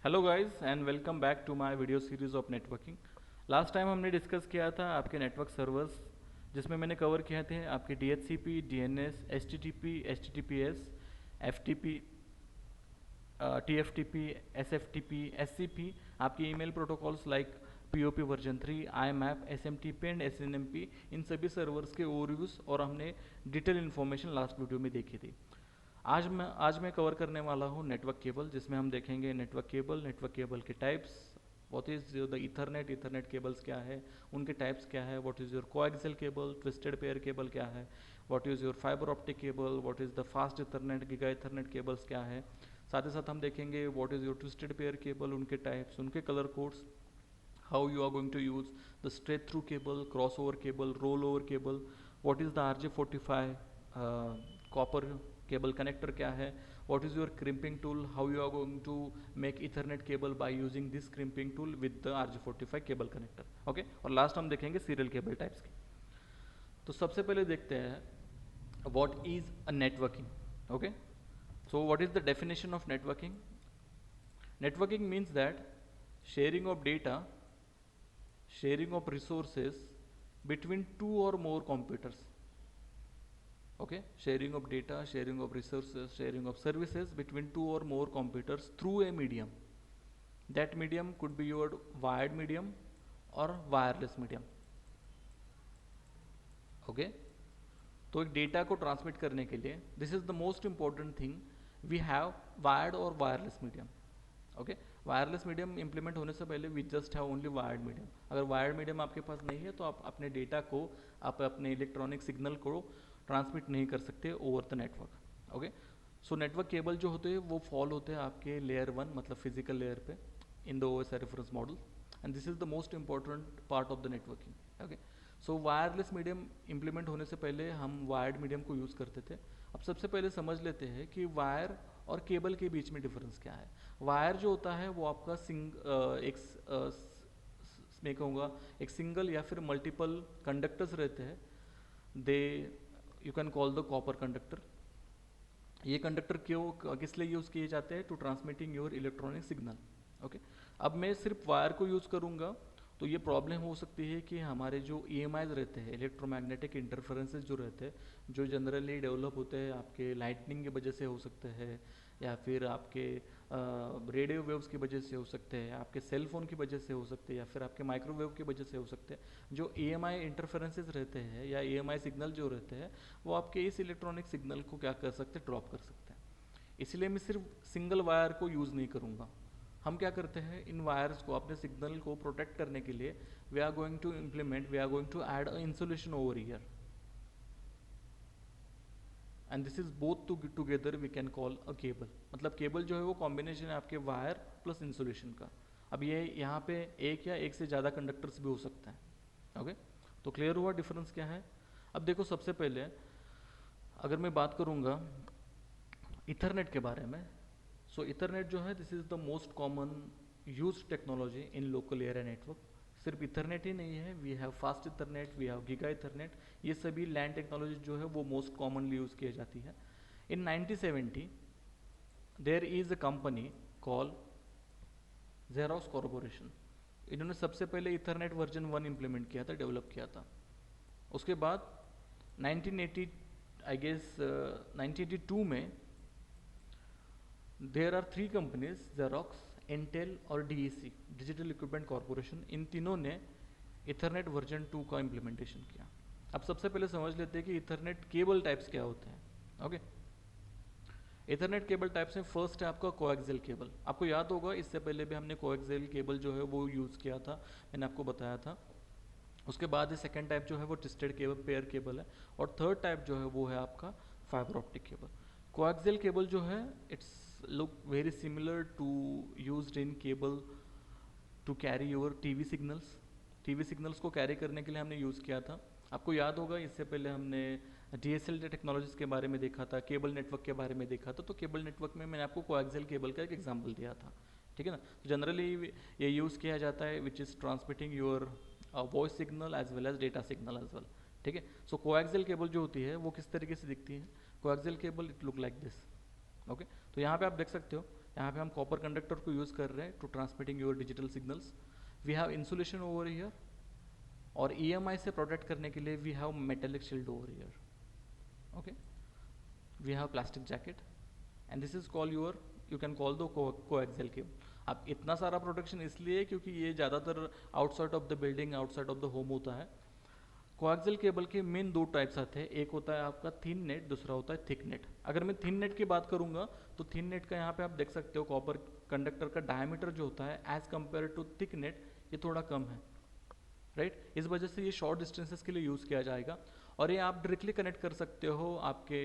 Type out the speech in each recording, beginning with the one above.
Hello guys and welcome back to my video series of networking. Last time हमने discuss किया था आपके network servers, जिसमें मैंने कवर किए थे आपके DHCP, DNS, HTTP, HTTPS, FTP, TFTP, SFTP, SCP, आपकी email protocols like POP version 3, IMAP, SMTP and SNMP, इन सभी सर्वर्स के ओवरव्यूज और हमने डिटेल इन्फॉर्मेशन लास्ट वीडियो में देखी थी। आज मैं कवर करने वाला हूँ नेटवर्क केबल, जिसमें हम देखेंगे नेटवर्क केबल के types, what is the Ethernet cables क्या है, उनके टाइप्स क्या है, what is your coaxial cable, twisted pair cable क्या है, what is your fibre optic cable, what is the fast ethernet, giga Ethernet cables क्या है। साथ ही साथ हम देखेंगे what is your twisted pair cable, उनके टाइप्स, उनके colour codes, how you are going to use the straight through cable, crossover cable, rollover cable, what is the RJ45 copper cable connector क्या है, what is your crimping tool, how you are going to make ethernet cable by using this crimping tool with the RJ45 cable connector। Okay और last हम देखेंगे serial cable types की। तो सबसे पहले देखते हैं what is a networking। Okay so what is the definition of networking? Networking means that sharing of data, sharing of resources between two or more computers। Okay, sharing of data, sharing of resources, sharing of services between two or more computers through a medium. That medium could be your wired medium or wireless medium। Okay तो एक data को transmit करने के लिए this is the most important thing, we have wired और wireless medium. Okay wireless medium implement होने से पहले we just have only wired medium. अगर वायर्ड मीडियम आपके पास नहीं है तो आप अपने डेटा को, आप अपने इलेक्ट्रॉनिक सिग्नल को ट्रांसमिट नहीं कर सकते over the network. Okay so network cable जो होते हैं वो फॉल होते हैं आपके लेयर 1 मतलब फिजिकल लेयर पे in the OSI reference model, and this is the most important part of the networking. Okay so wireless medium implement होने से पहले हम वायर्ड मीडियम को यूज़ करते थे। अब सबसे पहले समझ लेते हैं कि वायर और केबल के बीच में डिफरेंस क्या है। वायर जो होता है वो आपका मैं कहूँगा एक सिंगल या फिर मल्टीपल कंडक्टर्स रहते हैं, they you can call the copper conductor. ये कंडक्टर किस लिए यूज़ किए जाते हैं? To transmitting your electronic signal. Okay अब मैं सिर्फ वायर को यूज़ करूँगा तो ये प्रॉब्लम हो सकती है कि हमारे जो EMIs रहते हैं, इलेक्ट्रोमैग्नेटिक इंटरफेरेंसेस जो रहते हैं, जो जनरली डेवलप होते हैं आपके लाइटनिंग की वजह से हो सकते हैं, या फिर आपके रेडियो वेव्स की वजह से हो सकते हैं, आपके सेल फोन की वजह से हो सकते हैं, या फिर आपके माइक्रोवेव की वजह से हो सकते हैं। जो EMI इंटरफेरेंसेस रहते हैं या EMI सिग्नल जो रहते हैं वो आपके इस इलेक्ट्रॉनिक सिग्नल को क्या कर सकते हैं? ड्रॉप कर सकते हैं। इसलिए मैं सिर्फ सिंगल वायर को यूज़ नहीं करूँगा। हम क्या करते हैं, इन वायर्स को, अपने सिग्नल को प्रोटेक्ट करने के लिए we are going to add a insulation over here, and this is both together we can call a cable. मतलब केबल जो है वो कॉम्बिनेशन है आपके वायर प्लस इंसुलेशन का। अब ये यहाँ पे एक या एक से ज़्यादा कंडक्टर्स भी हो सकते हैं। ओके तो क्लियर हुआ डिफरेंस क्या है। अब देखो सबसे पहले अगर मैं बात करूँगा इथरनेट के बारे में, सो इथरनेट जो है this is the most common use technology in local area network. सिर्फ इथरनेट ही नहीं है, we have fast Ethernet, we have giga Ethernet, ये सभी लैंड टेक्नोलॉजी जो है वो मोस्ट कॉमनली यूज़ की जाती है। In 1970 there is a company call Xerox corporation. इन्होंने सबसे पहले इथरनेट वर्जन 1 इम्प्लीमेंट किया था, डेवलप किया था। उसके बाद 1980 आई गेस 1982 में there are 3 companies, Xerox, Intel और DEC, डिजिटल इक्विपमेंट कॉरपोरेशन, इन तीनों ने इथरनेट वर्जन 2 का इम्प्लीमेंटेशन किया। अब सबसे पहले समझ लेते हैं कि इथरनेट केबल टाइप्स क्या होते हैं। ओके इथरनेट केबल टाइप्स में फर्स्ट है आपका कोएक्सियल केबल। आपको याद होगा इससे पहले भी हमने कोएक्सियल केबल जो है वो यूज़ किया था, मैंने आपको बताया था। उसके बाद सेकेंड टाइप जो है वो ट्विस्टेड केबल पेयर केबल है, और थर्ड टाइप जो है वो है आपका fibre optic cable. Coaxial cable जो है it's look very similar to used in cable to carry your TV signals। TV signals को कैरी करने के लिए हमने यूज़ किया था। आपको याद होगा इससे पहले हमने DSL टेक्नोलॉजीज के बारे में देखा था, केबल नेटवर्क के बारे में देखा था। तो केबल नेटवर्क में मैंने आपको कोएक्सियल केबल का एक एग्जांपल दिया था, ठीक है ना। तो जनरली ये यूज़ किया जाता है which is transmitting your voice signal as well as data signal as well, ठीक है। सो कोएक्सियल केबल जो होती है वो किस तरीके से दिखती है? Coaxial cable it look like this. Okay तो यहाँ पे आप देख सकते हो यहाँ पे हम कॉपर कंडक्टर को यूज़ कर रहे हैं to transmitting your digital signals. We have insulation over here, और EMI से प्रोटेक्ट करने के लिए we have metallic shield over here. Okay, we have plastic jacket, and this is call your, you can call the coaxial cable. अब इतना सारा protection इसलिए क्योंकि ये ज़्यादातर outside of the building, outside of the home होता है। Coaxial cable के मेन दो टाइप्स आते हैं, एक होता है आपका थिन नेट, दूसरा होता है थिक नेट। अगर मैं थिन नेट की बात करूंगा तो थिन नेट का यहाँ पे आप देख सकते हो कॉपर कंडक्टर का डायमीटर जो होता है as compare to thick net ये थोड़ा कम है, राइट। इस वजह से ये शॉर्ट डिस्टेंसेस के लिए यूज़ किया जाएगा, और ये आप डायरेक्टली कनेक्ट कर सकते हो आपके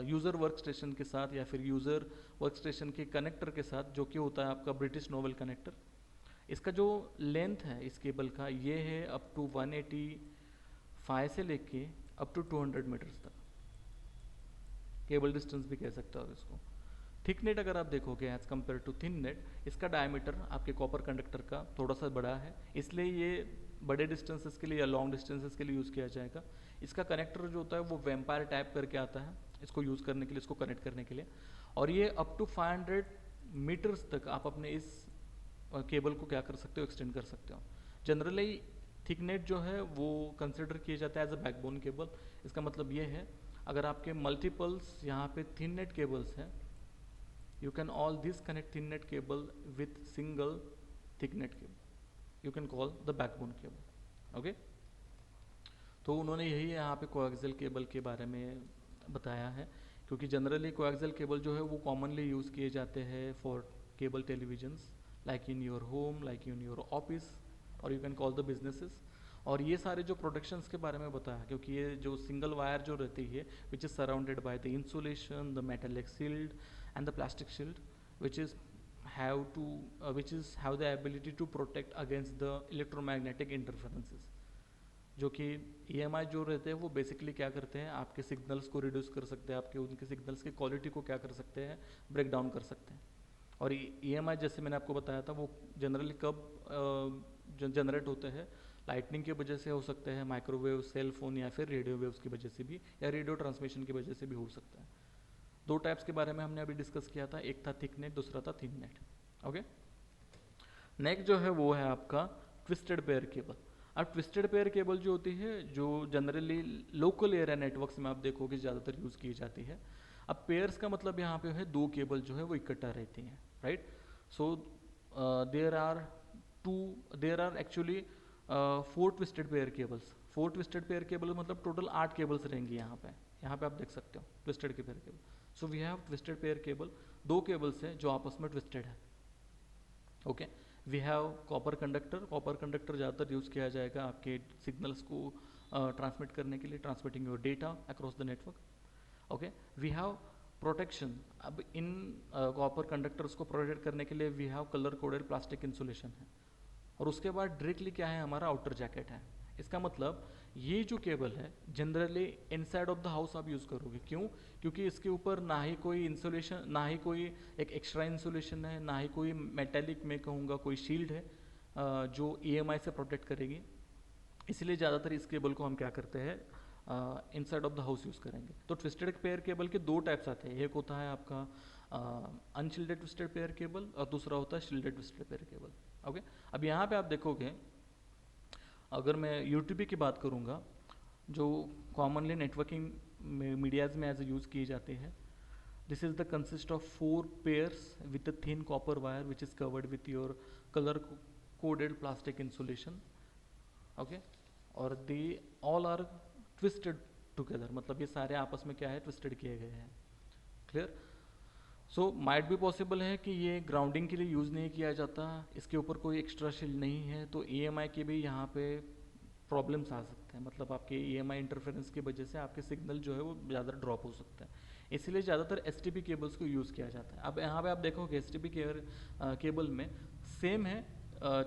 यूज़र वर्क स्टेशन के साथ या फिर यूज़र वर्क स्टेशन के कनेक्टर के साथ, जो कि होता है आपका ब्रिटिश नोवेल कनेक्टर। इसका जो लेंथ है इस केबल का ये है अप टू 185 से लेके अप टू 200 मीटर्स तक, केबल डिस्टेंस भी कह सकते हो इसको। थिक नेट अगर आप देखोगे as compare to thin net, इसका डायमीटर आपके कॉपर कंडक्टर का थोड़ा सा बड़ा है, इसलिए ये बड़े डिस्टेंसेस के लिए या लॉन्ग डिस्टेंसेस के लिए यूज़ किया जाएगा। इसका कनेक्टर जो होता है वो वेम्पायर टाइप करके आता है इसको यूज़ करने के लिए, इसको कनेक्ट करने के लिए, और ये अप टू 500 मीटर्स तक आप अपने इस केबल को क्या कर सकते हो, एक्सटेंड कर सकते हो। जनरली थिक नेट जो है वो कंसिडर किया जाता है एज अ बैकबोन केबल। इसका मतलब ये है अगर आपके मल्टीपल्स यहाँ पे थिन नेट केबल्स हैं, you can all this connect thin net cable with single thick net cable, you can call the backbone cable. okay, तो उन्होंने यही यहाँ पे कोएक्सियल केबल के बारे में बताया है, क्योंकि जनरली कोएक्सियल केबल जो है वो कॉमनली यूज़ किए जाते हैं for cable televisions, like in your home, like in your office, और you can call the businesses. और ये सारे जो प्रोडक्शंस के बारे में बताया, क्योंकि ये जो सिंगल वायर जो रहती है which is surrounded by the insulation, the metallic shield and the plastic shield, which is have the ability to protect against the electromagnetic interferences। जो कि EMI जो रहते हैं वो बेसिकली क्या करते हैं, आपके सिग्नल्स को रिड्यूस कर सकते हैं, आपके उनके सिग्नल्स की क्वालिटी को क्या कर सकते हैं, ब्रेक डाउन कर सकते हैं। और EMI जैसे मैंने आपको बताया था वो जनरली कब जनरेट होते हैं, लाइटनिंग की वजह से हो सकते हैं, माइक्रोवेव, सेल फोन या फिर रेडियो वेव्स की वजह से भी, या रेडियो ट्रांसमिशन की वजह से भी हो सकता है। दो टाइप्स के बारे में हमने अभी डिस्कस किया था, एक था थिक नेट, दूसरा था थिन नेट। ओके, नेक्स्ट जो है वो है आपका ट्विस्टेड पेयर केबल। अब ट्विस्टेड पेयर केबल जो होती है, जो जनरली लोकल एरिया नेटवर्क्स में आप देखोगे ज़्यादातर यूज़ की जाती है। अब पेयर्स का मतलब यहाँ पे है दो केबल जो है वो इकट्ठा रहती हैं, right. So there are actually 4 twisted pair cables. 4 twisted pair cable मतलब टोटल 8 केबल्स रहेंगी यहाँ पे आप देख सकते हो ट्विस्टेड के pair cable. So we have twisted pair cable, दो केबल्स हैं जो आपस में ट्विस्टेड है। Okay, we have copper conductor. Copper conductor ज़्यादातर यूज़ किया जाएगा आपके सिग्नल्स को ट्रांसमिट करने के लिए, transmitting your data across the network. Okay, we have protection. अब इन कॉपर कंडक्टर्स को प्रोटेक्ट करने के लिए we have colour coded plastic insulation है, और उसके बाद डायरेक्टली क्या है, हमारा आउटर जैकेट है। इसका मतलब ये जो केबल है generally inside of the house आप यूज़ करोगे, क्यों? क्योंकि इसके ऊपर ना ही कोई इंसुलेशन, ना ही कोई एक एक्स्ट्रा इंसुलेशन है, ना ही कोई मेटेलिक में कहूँगा कोई शील्ड है जो EMI से प्रोटेक्ट करेगी। इसलिए ज़्यादातर इस केबल को हम क्या करते हैं, inside of the house use करेंगे। तो ट्विस्टेड पेयर केबल के दो टाइप्स आते हैं, एक होता है आपका अनशिल्डेड ट्विस्टेड पेयर केबल और दूसरा होता है शिल्डेड ट्विस्टेड पेयर केबल। ओके, अब यहाँ पे आप देखोगे, अगर मैं UTP की बात करूँगा जो कॉमनली नेटवर्किंग मीडियाज़ में एज यूज़ की जाती है, this is the consist of 4 pairs with a thin copper wire which is covered with your colour coded plastic insulation. Okay, और they all are twisted together, मतलब ये सारे आपस में क्या है, ट्विस्टेड किए गए हैं। क्लियर? सो माइट भी पॉसिबल है कि ये ग्राउंडिंग के लिए यूज़ नहीं किया जाता, इसके ऊपर कोई एक्स्ट्रा शील्ड नहीं है, तो EMI के भी यहाँ पे प्रॉब्लम्स आ सकते हैं, मतलब आपके EMI इंटरफेरेंस की वजह से आपके सिग्नल जो है वो ज़्यादा ड्रॉप हो सकता है। इसलिए ज़्यादातर STP केबल्स को यूज़ किया जाता है। अब यहाँ पे आप देखोगे STP केबल में सेम है,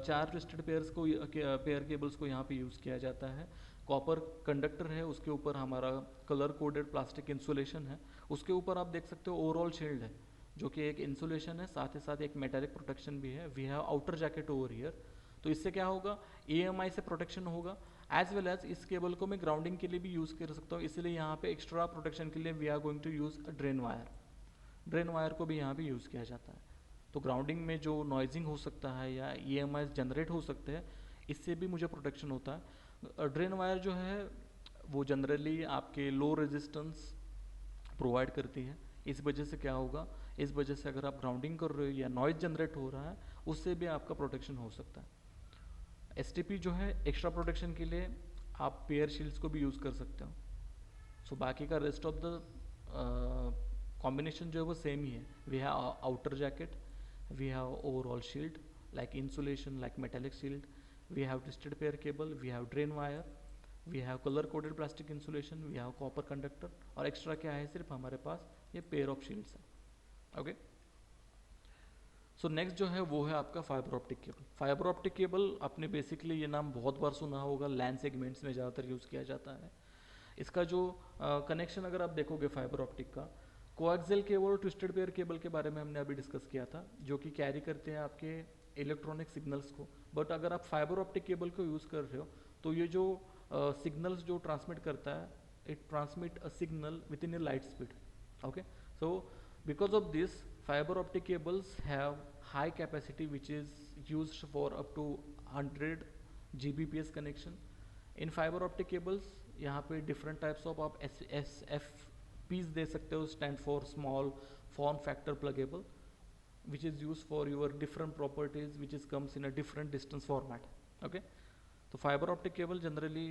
4 ट्विस्टेड पेयर केबल्स को यहाँ पे यूज़ किया जाता है। कॉपर कंडक्टर है, उसके ऊपर हमारा कलर कोडेड प्लास्टिक इंसुलेशन है, उसके ऊपर आप देख सकते हो ओवरऑल शील्ड है जो कि एक इंसुलेशन है, साथ ही साथ एक मेटालिक प्रोटेक्शन भी है। We have outer jacket over here, तो इससे क्या होगा, EMI से प्रोटेक्शन होगा, एज वेल एज इस केबल को मैं ग्राउंडिंग के लिए भी यूज़ कर सकता हूँ। इसलिए यहाँ पे एक्स्ट्रा प्रोटेक्शन के लिए we are going to use a drain wire. Drain wire को भी यहाँ पे यूज़ किया जाता है। तो ग्राउंडिंग में जो नॉइजिंग हो सकता है या EMI जनरेट हो सकते हैं, इससे भी मुझे प्रोटेक्शन होता है। ड्रेन वायर जो है वो जनरली आपके लो रेजिस्टेंस प्रोवाइड करती है। इस वजह से क्या होगा, इस वजह से अगर आप ग्राउंडिंग कर रहे हो या नॉइज जनरेट हो रहा है, उससे भी आपका प्रोटेक्शन हो सकता है। STP जो है एक्स्ट्रा प्रोटेक्शन के लिए आप पेयर शील्ड्स को भी यूज़ कर सकते हो। सो बाकी का रेस्ट ऑफ द कॉम्बिनेशन जो है वो सेम ही है। We have outer jacket, we have overall shield like insulation, like metallic shield, we have twisted pair cable, we have drain wire, we have colour coded plastic insulation, we have copper conductor, और extra क्या है, सिर्फ हमारे पास ये pair of shields है। Okay, so next जो है वो है आपका fibre optic cable. Fibre optic cable आपने बेसिकली ये नाम बहुत बार सुना होगा, लैन सेगमेंट्स में ज़्यादातर यूज़ किया जाता है। इसका जो कनेक्शन अगर आप देखोगे फाइबर ऑप्टिक का, कोएक्सियल केबल और ट्विस्टेड पेयर केबल के बारे में हमने अभी डिस्कस किया था, जो कि कैरी करते हैं आपके इलेक्ट्रॉनिक सिग्नल्स को। बट अगर आप फाइबर ऑप्टिक केबल को यूज़ कर रहे हो तो ये जो सिग्नल्स जो ट्रांसमिट करता है, it transmit a signal with in A light speed. Okay, so because of this fiber optic cables have high capacity which is used for up to 100 Gbps connection. In fiber optic cables यहाँ पे different types of आप SFPs दे सकते हो, stand for small form factor pluggable, which is used for your different properties which is comes in a different distance format. Okay, तो fiber optic cable generally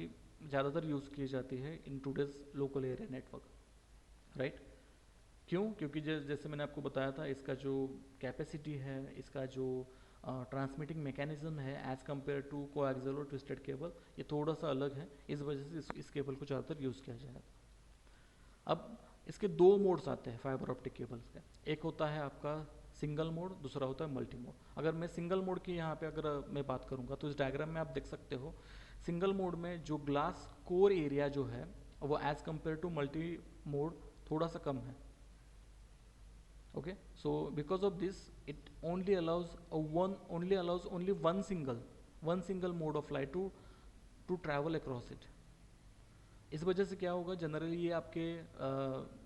ज़्यादातर use की जाती है in today's local area network, right? क्यों? क्योंकि जैसे मैंने आपको बताया था, इसका जो कैपेसिटी है, इसका जो ट्रांसमिटिंग मैकेनिज्म है एज कम्पेयर टू कोएक्सियल और ट्विस्टेड केबल, ये थोड़ा सा अलग है। इस वजह से इस केबल को ज़्यादातर यूज़ किया जाएगा। अब इसके दो मोड्स आते हैं फाइबर ऑप्टिक केबल्स के। एक होता है आपका सिंगल मोड, दूसरा होता है मल्टी मोड। अगर मैं सिंगल मोड की यहाँ पे अगर मैं बात करूँगा तो इस डायग्राम में आप देख सकते हो, सिंगल मोड में जो ग्लास कोर एरिया जो है वो as compare to multi mode थोड़ा सा कम है। Okay, so because of this it only allows only one single mode of light to travel across it. इस वजह से क्या होगा, जनरली ये आपके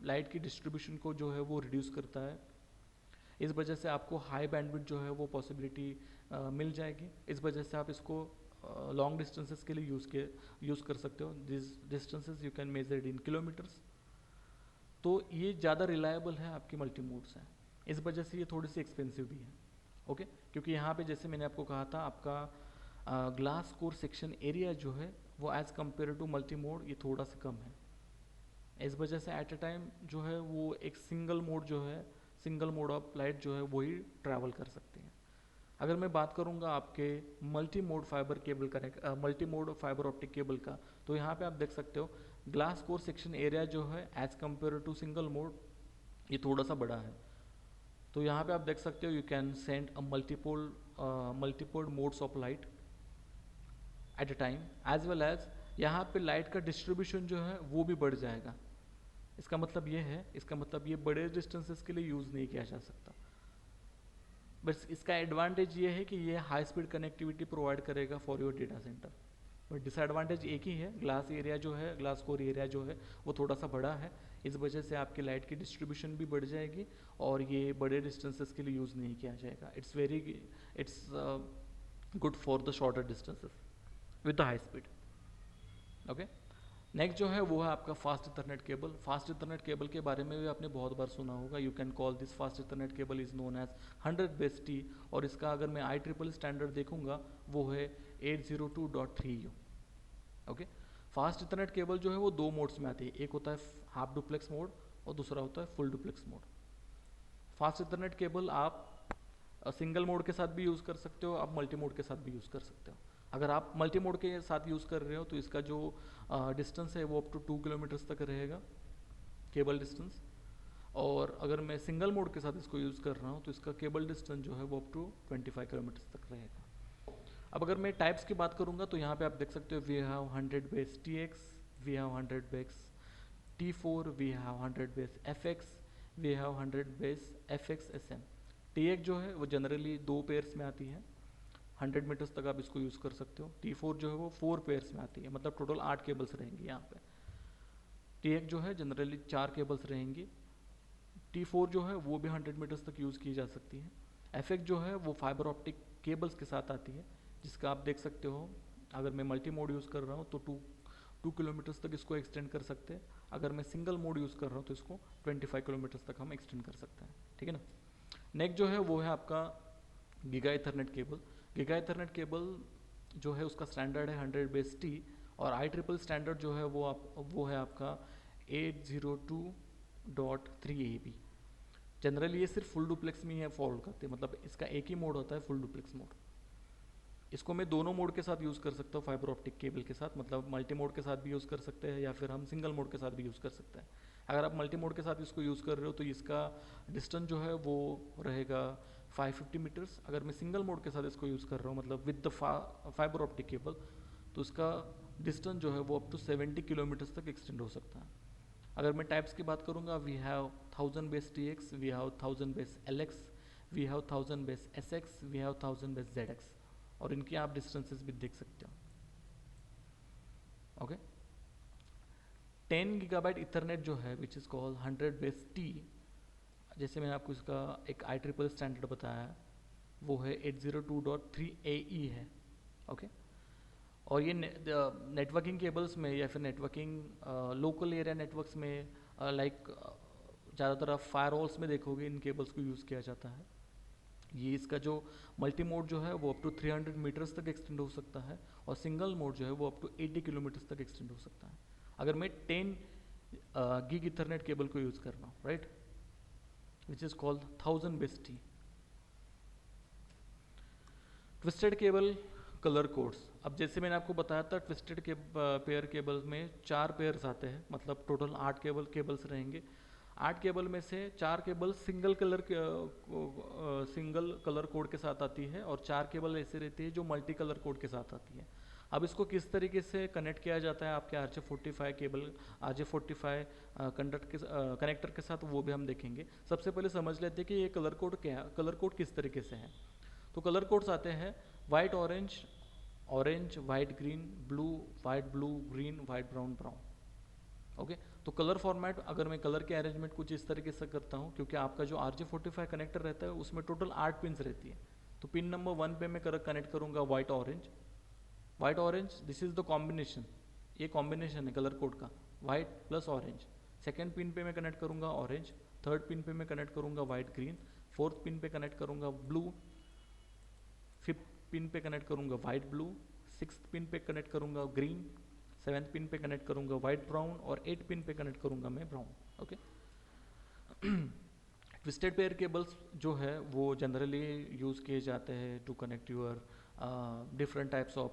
लाइट की डिस्ट्रीब्यूशन को जो है वो रिड्यूस करता है। इस वजह से आपको हाई बैंडविड्थ जो है वो पॉसिबिलिटी मिल जाएगी। इस वजह से आप इसको लॉन्ग डिस्टेंसेस के लिए यूज़ कर सकते हो। This distances you can measure in kilometres. तो ये ज़्यादा रिलायबल है आपकी मल्टी मोड से। इस वजह से ये थोड़ी सी एक्सपेंसिव भी है। ओके, क्योंकि यहाँ पे जैसे मैंने आपको कहा था, आपका ग्लास कोर सेक्शन एरिया जो है वो as compare to multi mode ये थोड़ा सा कम है। इस वजह से एट अ टाइम जो है वो एक सिंगल मोड ऑफ लाइट जो है वही ट्रैवल कर सकते हैं। अगर मैं बात करूँगा आपके multi mode fibre optic cable का, तो यहाँ पे आप देख सकते हो ग्लास कोर सेक्शन एरिया जो है as compare to single mode ये थोड़ा सा बड़ा है। तो यहाँ पे आप देख सकते हो you can send a multiple modes of light at a time, as well as यहाँ पे लाइट का डिस्ट्रीब्यूशन जो है वो भी बढ़ जाएगा। इसका मतलब ये बड़े डिस्टेंसेस के लिए यूज़ नहीं किया जा सकता। बस इसका एडवांटेज ये है कि ये हाई स्पीड कनेक्टिविटी प्रोवाइड करेगा for your data centre. But disadvantage एक ही है, ग्लास कोर एरिया जो है वो थोड़ा सा बड़ा है। इस वजह से आपकी लाइट की डिस्ट्रीब्यूशन भी बढ़ जाएगी और ये बड़े डिस्टेंसेस के लिए यूज़ नहीं किया जाएगा। It's good for the shorter distances with the high speed. Okay, next जो है वो है आपका fast Ethernet cable. Fast Ethernet cable के बारे में भी आपने बहुत बार सुना होगा। You can call this fast Ethernet cable is known as 100/T, और इसका अगर मैं IEEE स्टैंडर्ड देखूंगा वो है 802.3U। Okay, fast Ethernet cable जो है वो दो मोड्स में आती है, एक होता है हाफ डुप्लेक्स मोड और दूसरा होता है full duplex mode. Fast Ethernet cable आप सिंगल मोड के साथ भी यूज़ कर सकते हो, आप मल्टी मोड के साथ भी यूज़ कर सकते हो। अगर आप मल्टी मोड के साथ यूज़ कर रहे हो तो इसका जो डिस्टेंस है वो अप टू 2 किलोमीटर्स तक रहेगा केबल डिस्टेंस, और अगर मैं सिंगल मोड के साथ इसको यूज़ कर रहा हूँ तो इसका केबल डिस्टेंस जो है वो अप टू 25 किलोमीटर्स तक रहेगा। अब अगर मैं टाइप्स की बात करूँगा तो यहाँ पे आप देख सकते हो we have 100/TX, we have 100/T4, we have 100/FX, we have 100/FXSM। TX जो है वो जनरली 2 पेयर्स में आती है, 100 मीटर्स तक आप इसको यूज़ कर सकते हो। T4 जो है वो 4 पेयर्स में आती है, मतलब टोटल 8 केबल्स रहेंगी यहाँ पे। TX जो है जनरली 4 केबल्स रहेंगी। T4 जो है वो भी 100 मीटर्स तक यूज़ की जा सकती है। FX जो है वो फाइबर ऑप्टिक केबल्स के साथ आती है, जिसका आप देख सकते हो अगर मैं मल्टी मोड यूज़ कर रहा हूँ तो 2 किलोमीटर्स तक इसको एक्सटेंड कर सकते हैं। अगर मैं सिंगल मोड यूज़ कर रहा हूँ तो इसको 25 किलोमीटर्स तक हम एक्सटेंड कर सकते हैं, ठीक है ना। नेक्स्ट जो है वो है आपका giga Ethernet cable. Giga Ethernet cable जो है उसका स्टैंडर्ड है 100/T और IEEE स्टैंडर्ड जो है वो है आपका 802.3AB। जनरली ये सिर्फ फुल डुप्लेक्स में ही है फॉलो करते हैं, मतलब इसका एक ही मोड होता है फुल डुप्लेक्स मोड। इसको मैं दोनों मोड के साथ यूज़ कर सकता हूँ फाइबर ऑप्टिक केबल के साथ, मतलब मल्टी मोड के साथ भी यूज़ कर सकते हैं या फिर हम सिंगल मोड के साथ भी यूज़ कर सकते हैं। अगर आप मल्टी मोड के साथ इसको यूज़ कर रहे हो तो इसका डिस्टेंस जो है वो रहेगा 550 मीटर्स। अगर मैं सिंगल मोड के साथ इसको यूज़ कर रहा हूँ मतलब with the fibre optic cable, तो उसका डिस्टेंस जो है वो अप टू 70 किलोमीटर्स तक एक्सटेंड हो सकता है। अगर मैं टाइप्स की बात करूँगा, we have 1000/TX, we have 1000/LX, we have 1000/SX, we have 1000/ZX, और इनकी आप डिस्टेंसेस भी देख सकते हो। ओके, 10 गीगाबाइट इथरनेट जो है विच इज़ कॉल्ड 100/T, जैसे मैंने आपको इसका एक IEEE स्टैंडर्ड बताया वो है 802.3AE है। ओके, और ये नेटवर्किंग केबल्स में या फिर नेटवर्किंग लोकल एरिया नेटवर्क्स में लाइक ज़्यादातर आप फायरवॉल्स में देखोगे इन केबल्स को यूज़ किया जाता है। ये इसका जो मल्टी मोड जो है वो अप टू 300 मीटर्स तक एक्सटेंड हो सकता है और सिंगल मोड जो है वो अप टू 80 किलोमीटर्स तक एक्सटेंड हो सकता है अगर मैं 10 गीग इथरनेट केबल को यूज़ कर रहा हूँ, right, which is called 1000/T। Twisted cable colour codes. अब जैसे मैंने आपको बताया था ट्विस्टेड के पेयर केबल में 4 पेयर्स आते हैं, मतलब टोटल 8 केबल्स रहेंगे। 8 केबल में से 4 केबल सिंगल कलर कोड के साथ आती है और 4 केबल ऐसे रहती है जो मल्टी कलर कोड के साथ आती है। अब इसको किस तरीके से कनेक्ट किया जाता है आपके RJ45 केबल, RJ45 कनेक्टर के साथ, वो भी हम देखेंगे। सबसे पहले समझ लेते हैं कि ये कलर कोड किस तरीके से है। तो कलर कोड्स आते हैं white orange, orange white green, blue white blue, green white brown brown. Okay, तो कलर फॉर्मेट अगर मैं कलर के अरेंजमेंट कुछ इस तरीके से करता हूँ, क्योंकि आपका जो RJ45 कनेक्टर रहता है उसमें टोटल 8 पिन्स रहती है। तो पिन नंबर 1 पे मैं कनेक्ट करूँगा white orange. White orange this is the combination, ये कॉम्बिनेशन है कलर कोड का, white plus orange. Second pin पे मैं कनेक्ट करूँगा ऑरेंज, थर्ड पिन पे मैं कनेक्ट करूँगा वाइट ग्रीन, फोर्थ पिन पे कनेक्ट करूँगा ब्लू, फिफ्थ पिन पे कनेक्ट करूँगा वाइट ब्लू, सिक्स्थ पिन पे कनेक्ट करूँगा ग्रीन, सेवेंथ पिन पे कनेक्ट करूँगा वाइट ब्राउन और 8 पिन पे कनेक्ट करूँगा मैं brown. Okay, twisted pair cables जो है वो जनरली यूज़ किए जाते हैं to connect your different types of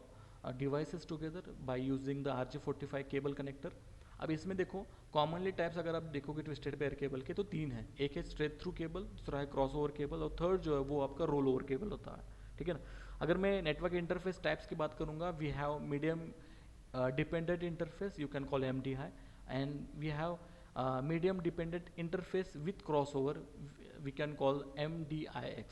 devices together by using the RJ45 cable connector. अब इसमें देखो कॉमनली टाइप्स अगर आप देखोगे ट्विस्टेड पेयर केबल के तो 3 है, एक है स्ट्रेट थ्रू केबल, दूसरा है क्रॉस ओवर केबल और थर्ड जो है वो आपका रोल ओवर केबल होता है, ठीक है ना। अगर मैं नेटवर्क इंटरफेस टाइप्स की बात करूँगा, we have medium dependent interface, you can call MDI, and we have medium dependent interface with crossover, we can call MDIX।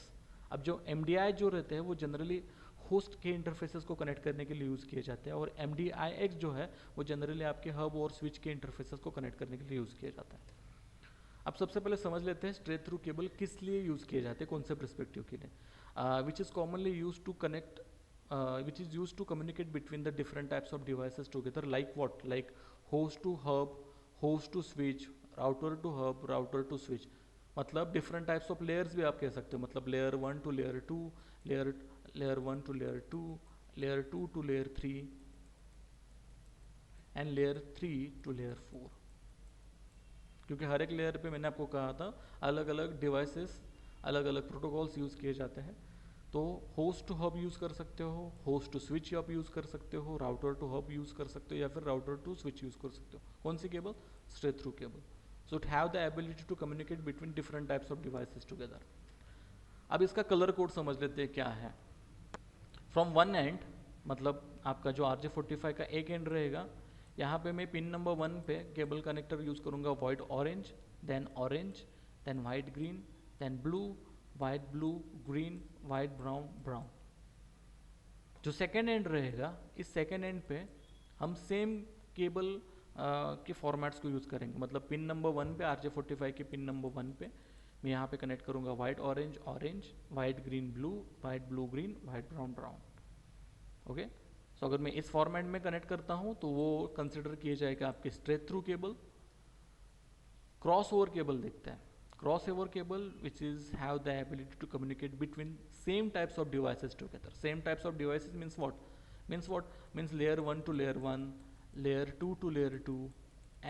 अब जो MDI जो रहते हैं वो जनरली होस्ट के इंटरफेसेस को कनेक्ट करने के लिए यूज़ किए जाते हैं और MDIX जो है वो जनरली आपके हब और स्विच के इंटरफेसेस को कनेक्ट करने के लिए यूज़ किया जाता है। अब सबसे पहले समझ लेते हैं स्ट्रेट थ्रू केबल किस लिए यूज़ किए जाते हैं, कौन से परस्पेक्टिव के लिए, which is commonly use to connect which is used to communicate between the different types of devices together, like what, like host to hub, host to switch, router to hub, router to switch। मतलब different types of layers भी आप कह सकते हो, मतलब layer 1 to layer 2, layer 1 to layer 2, layer 2 to layer 3 and layer 3 to layer 4। क्योंकि हर एक layer पे मैंने आपको कहा था अलग अलग डिवाइसेस अलग अलग प्रोटोकॉल्स यूज़ किए जाते हैं। तो होस्ट टू हब यूज़ कर सकते हो, होस्ट टू स्विच आप यूज़ कर सकते हो, राउटर टू हब यूज़ कर सकते हो या फिर राउटर टू स्विच यूज़ कर सकते हो। कौन सी cable? Straight through cable. So it have the ability to communicate between different types of devices together. अब इसका कलर कोड समझ लेते हैं क्या है। फ्रॉम वन एंड, मतलब आपका जो RJ45 का एक एंड रहेगा, यहाँ पे मैं पिन नंबर 1 पे केबल कनेक्टर यूज़ करूँगा white orange, then white green, then blue, white blue, green, white brown, brown. जो सेकेंड एंड रहेगा, इस सेकेंड एंड पे हम सेम केबल के फॉर्मेट्स को यूज़ करेंगे। मतलब पिन नंबर 1 पे RJ45 के पिन नंबर 1 पे मैं यहाँ पे कनेक्ट करूँगा white orange orange, white green blue, white blue green, white brown brown. Okay, so अगर मैं इस फॉर्मेट में कनेक्ट करता हूँ तो वो कंसिडर किया जाएगा आपके straight through cable. Crossover cable देखते हैं। Crossover cable which is have the ability to communicate between same types of devices together. Same types of devices means what means layer 1 to layer 1, layer 2 to layer 2,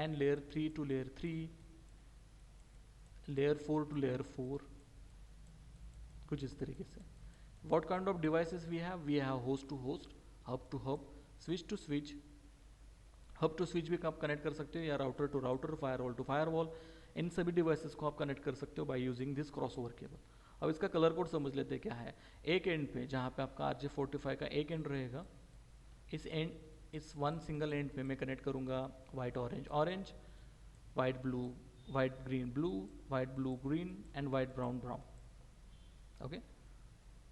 and layer 3 to layer 3, layer 4 to layer 4, कुछ इस तरीके से। what kind of devices we have host to host, hub to hub, switch to switch। Hub to switch भी आप connect कर सकते हो या router to router, firewall to firewall. इन सभी डिवाइसेस को आप कनेक्ट कर सकते हो by using this crossover cable. अब इसका कलर कोड समझ लेते हैं क्या है। एक एंड पे जहाँ पे आपका RJ45 का एक एंड रहेगा, इस वन सिंगल एंड पे मैं कनेक्ट करूँगा white orange orange, white blue, white green blue, white blue green and white brown brown. Okay,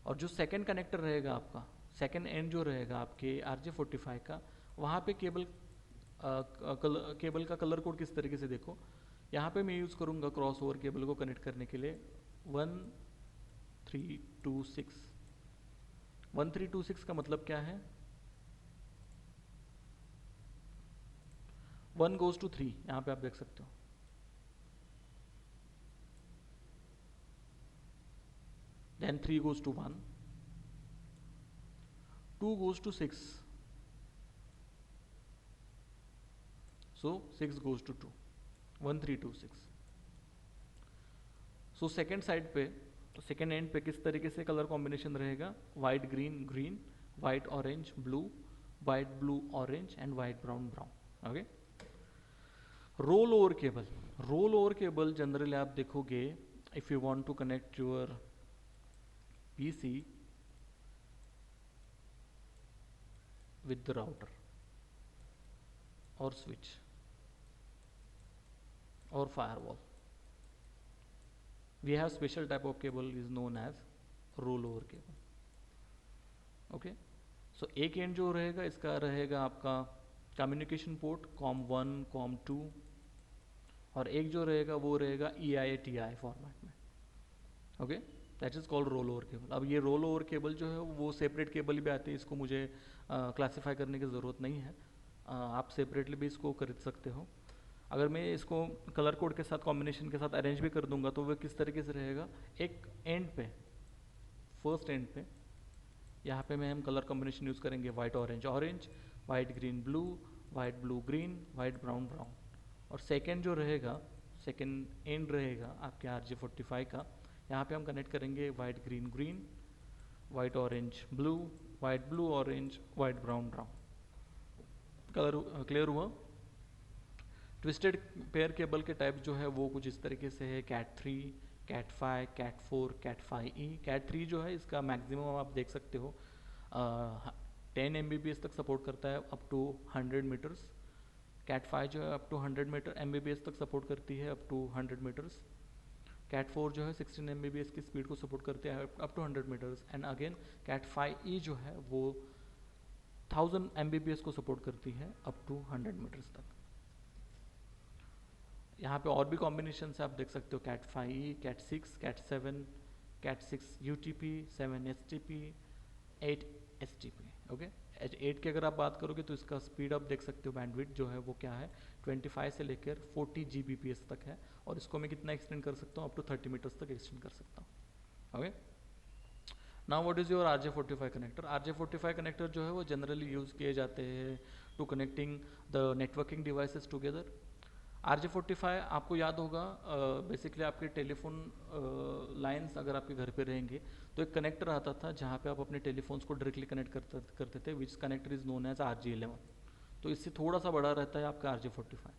और जो सेकेंड कनेक्टर रहेगा आपका, सेकेंड एंड जो रहेगा आपके RJ45 का, वहाँ पे केबल का कलर कोड किस तरीके से देखो। यहाँ पे मैं यूज़ करूँगा क्रॉस ओवर केबल को कनेक्ट करने के लिए 1326। 1326 का मतलब क्या है, 1 goes to 3, यहाँ पे आप देख सकते हो। Then 3 goes to 1, 2 goes to 6, so 6 goes to 2, 1326। So second side पे, सेकेंड एंड पे किस तरीके से कलर कॉम्बिनेशन रहेगा, white green green, white orange blue, white blue orange and white brown brown. Okay, rollover cable. Rollover cable generally आप देखोगे if you want to connect your PC with the router or switch or firewall, we have special type of cable is known as rollover cable। Okay, so एक end जो रहेगा इसका रहेगा आपका communication port COM1 COM2, और एक जो रहेगा वो रहेगा EIA-TI फॉर्मेट में। Okay, that is called roll over cable. अब ये रोल ओवर केबल जो है वो सेपरेट केबल भी आती है, इसको मुझे क्लासीफाई करने की ज़रूरत नहीं है। आप सेपरेटली भी इसको खरीद सकते हो। अगर मैं इसको कलर कोड के साथ कॉम्बिनेशन के साथ अरेंज भी कर दूंगा तो वह किस तरीके से रहेगा, एक एंड पे, फर्स्ट एंड पे यहाँ पे मैं हम कलर कॉम्बिनेशन यूज़ करेंगे white orange orange, white green blue, white blue green, white brown brown. और सेकेंड जो रहेगा, सेकेंड एंड रहेगा आपके RJ45 का, यहाँ पे हम कनेक्ट करेंगे white green green, white orange blue, white blue orange, white brown brown. Colour clear हुआ। ट्विस्टेड पेयर केबल के टाइप जो है वो कुछ इस तरीके से है, CAT3, CAT5, CAT4, CAT5E। CAT3 जो है इसका मैक्सिमम आप देख सकते हो 10 Mbps तक सपोर्ट करता है, अप टू 100 मीटर्स। CAT5 जो है अप टू 100 Mbps तक सपोर्ट करती है, अप टू 100 मीटर्स। CAT4 जो है 16 Mbps की स्पीड को सपोर्ट करते हैं, up to 100 metres. And again CAT5E जो है वो 1000 Mbps को सपोर्ट करती है, अप टू 100 मीटर्स तक। यहाँ पे और भी कॉम्बिनेशन आप देख सकते हो, CAT5E, CAT6, CAT7, CAT6 UTP, 7 STP, 8 STP। Okay, 8 की अगर आप बात करोगे तो इसका स्पीड आप देख सकते हो, बैंडविड्थ जो है वो क्या है 25 से लेकर 40 Gbps तक है, और इसको मैं कितना एक्सटेंड कर सकता हूँ, अप टू 30 मीटर्स तक एक्सटेंड कर सकता हूँ। Okay, now what is your RJ45 connector. RJ45 connector जो है वो जनरली यूज किए जाते हैं to connecting the networking devices together. RJ45 आपको याद होगा, बेसिकली आपके टेलीफोन लाइंस अगर आपके घर पे रहेंगे तो एक कनेक्टर आता था जहाँ पे आप अपने टेलीफोन्स को डायरेक्टली कनेक्ट करते थे, which connector is known as RJ11। तो इससे थोड़ा सा बड़ा रहता है आपका RJ45।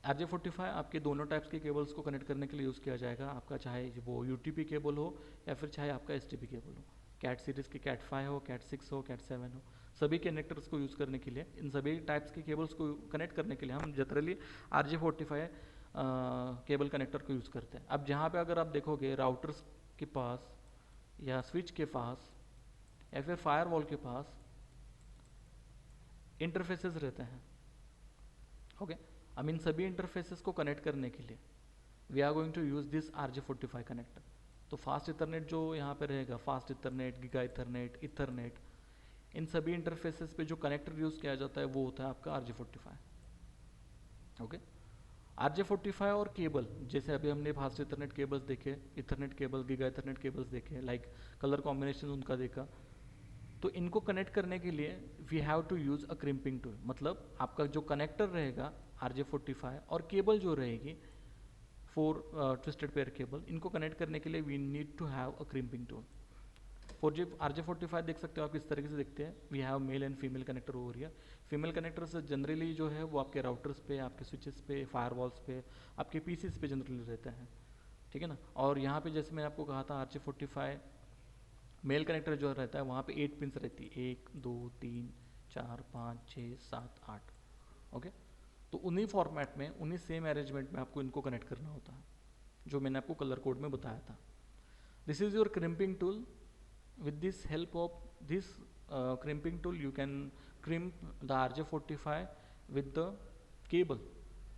RJ45 आपके दोनों टाइप्स के केबल्स को कनेक्ट करने के लिए यूज़ किया जाएगा, आपका चाहे वो UTP केबल हो या फिर चाहे आपका STP केबल हो, कैट सीरीज़ की CAT5 हो, CAT6 हो, CAT7 हो, सभी कनेक्टर्स को यूज़ करने के लिए, इन सभी टाइप्स के केबल्स को कनेक्ट करने के लिए हम जनरली RJ45 केबल कनेक्टर को यूज़ करते हैं। अब जहाँ पे अगर आप देखोगे राउटर्स के पास या स्विच के पास या फिर फायरवॉल के पास इंटरफेसेस रहते हैं, ओके। अब इन सभी इंटरफेसेस को कनेक्ट करने के लिए we are going to use this RJ45 connector. तो फास्ट इथरनेट जो यहाँ पे रहेगा, fast ethernet, giga ethernet, ethernet, इन सभी इंटरफेसेस पे जो कनेक्टर यूज किया जाता है वो होता है आपका RJ45। ओके। RJ45 और केबल, जैसे अभी हमने फास्ट इथरनेट केबल्स देखे, Ethernet cable, giga Ethernet cables देखे, लाइक कलर कॉम्बिनेशन उनका देखा, तो इनको कनेक्ट करने के लिए we have to use a crimping tool. मतलब आपका जो कनेक्टर रहेगा RJ45 और केबल जो रहेगी फॉर ट्विस्टेड पेयर केबल, इनको कनेक्ट करने के लिए we need to have a crimping tool. For RJ45 देख सकते हो आप किस तरीके से देखते हैं, we have male and female connector over here. Female connector से जनरली जो है वो आपके राउटर्स पे, आपके स्विचेस पे, फायरवॉल्स पे, आपके पीसीस पे जनरली रहते हैं, ठीक है ना। और यहाँ पे जैसे मैंने आपको कहा था RJ45 मेल कनेक्टर जो रहता है वहाँ पे 8 पिंस रहती है, 1 2 3 4 5 6 7 8। ओके। तो उन्हीं फॉर्मेट में, उन्हीं सेम अरेंजमेंट में आपको इनको कनेक्ट करना होता है, जो मैंने आपको कलर कोड में बताया था। This is your crimping tool. With this help of this crimping tool you can crimp the RJ45 with the cable।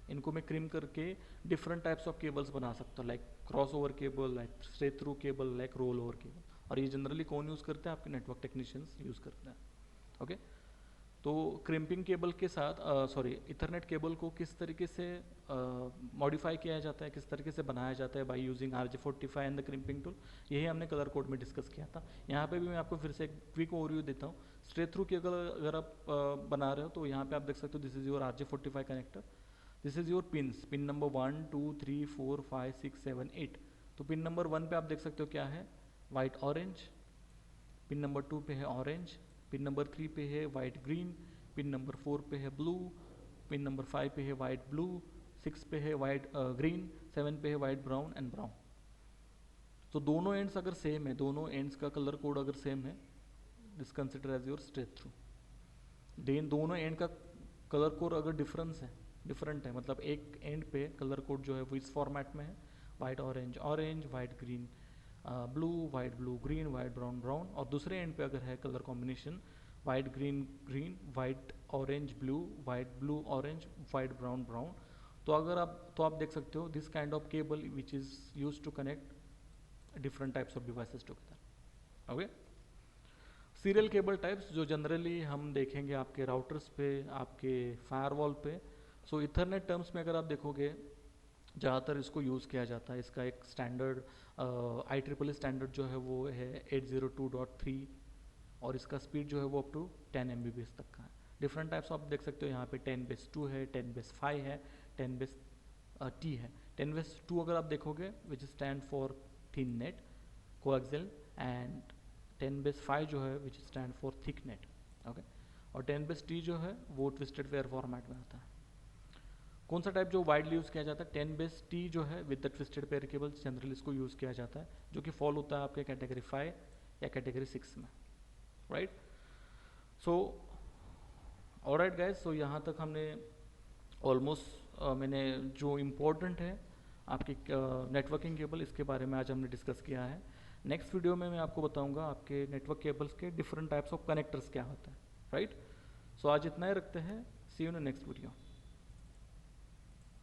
इनको मैं क्रिम करके डिफरेंट टाइप्स ऑफ केबल्स बना सकता हूँ, like cross over cable, like straight through cable, like roll over cable. और ये generally कौन use करते हैं, आपके नेटवर्क टेक्नीशियंस यूज़ करते हैं। ओके। तो क्रिम्पिंग केबल के साथ इथरनेट केबल को किस तरीके से मॉडिफाई किया जाता है, किस तरीके से बनाया जाता है by using RJ45 and the crimping tool, यही हमने कलर कोड में डिस्कस किया था। यहाँ पे भी मैं आपको फिर से एक क्विक ओवरव्यू देता हूँ। स्ट्रेट थ्रू केबल अगर आप बना रहे हो तो यहाँ पे आप देख सकते हो this is your RJ45 connector, this is your pins, pin number 1 2 3 4 5 6 7 8। तो पिन नंबर 1 पे आप देख सकते हो क्या है, वाइट ऑरेंज, पिन नंबर 2 पे है ऑरेंज, पिन नंबर 3 पे है वाइट ग्रीन, पिन नंबर 4 पे है ब्लू, पिन नंबर 5 पे है वाइट ब्लू, 6 पे है वाइट ग्रीन, 7 पे है वाइट ब्राउन एंड ब्राउन। तो दोनों एंड्स अगर सेम है, दोनों एंड्स का कलर कोड अगर सेम है, this consider as your straight through. Then दोनों एंड का कलर कोड अगर डिफरेंट है, मतलब एक एंड पे कलर कोड जो है वो इस फॉर्मेट में है, white orange orange, white green blue, white blue green, white brown brown, और दूसरे एंड पे अगर है colour combination white green green, white orange blue, white blue orange, white brown brown, तो आप देख सकते हो this kind of cable which is use to connect different types of devices together. Okay. Serial cable types जो generally हम देखेंगे आपके routers पे, आपके फायरवॉल पे। सो इथरनेट टर्म्स में अगर आप देखोगे ज़्यादातर इसको यूज़ किया जाता है। इसका एक स्टैंडर्ड IEEE स्टैंडर्ड जो है वो है 802.3 और इसका स्पीड जो है वो अप टू 10 Mbps तक का है। डिफरेंट टाइप्स आप देख सकते हो यहाँ पे 10/2 है, 10/5 है, 10/T है। 10/2 अगर आप देखोगे विच stand for thin net coaxial, and 10/5 जो है विच stand for thick net. Okay. और 10/T जो है वो ट्विस्टेड पेयर फॉर्मेट में आता है। कौन सा टाइप जो वाइडली यूज़ किया जाता है, 10/T जो है with the twisted pair cable, generally इसको यूज़ किया जाता है, जो कि फॉल होता है आपके कैटेगरी 5 या कैटेगरी 6 में, राइट। सो ऑलराइट गाइस, सो यहाँ तक हमने ऑलमोस्ट मैंने जो इम्पोर्टेंट है आपकी नेटवर्किंग केबल, इसके बारे में आज हमने डिस्कस किया है। नेक्स्ट वीडियो में मैं आपको बताऊंगा आपके नेटवर्क केबल्स के डिफरेंट टाइप्स ऑफ कनेक्टर्स क्या होता है, राइट। सो आज इतना ही रखते हैं, सी यू इन नेक्स्ट वीडियो।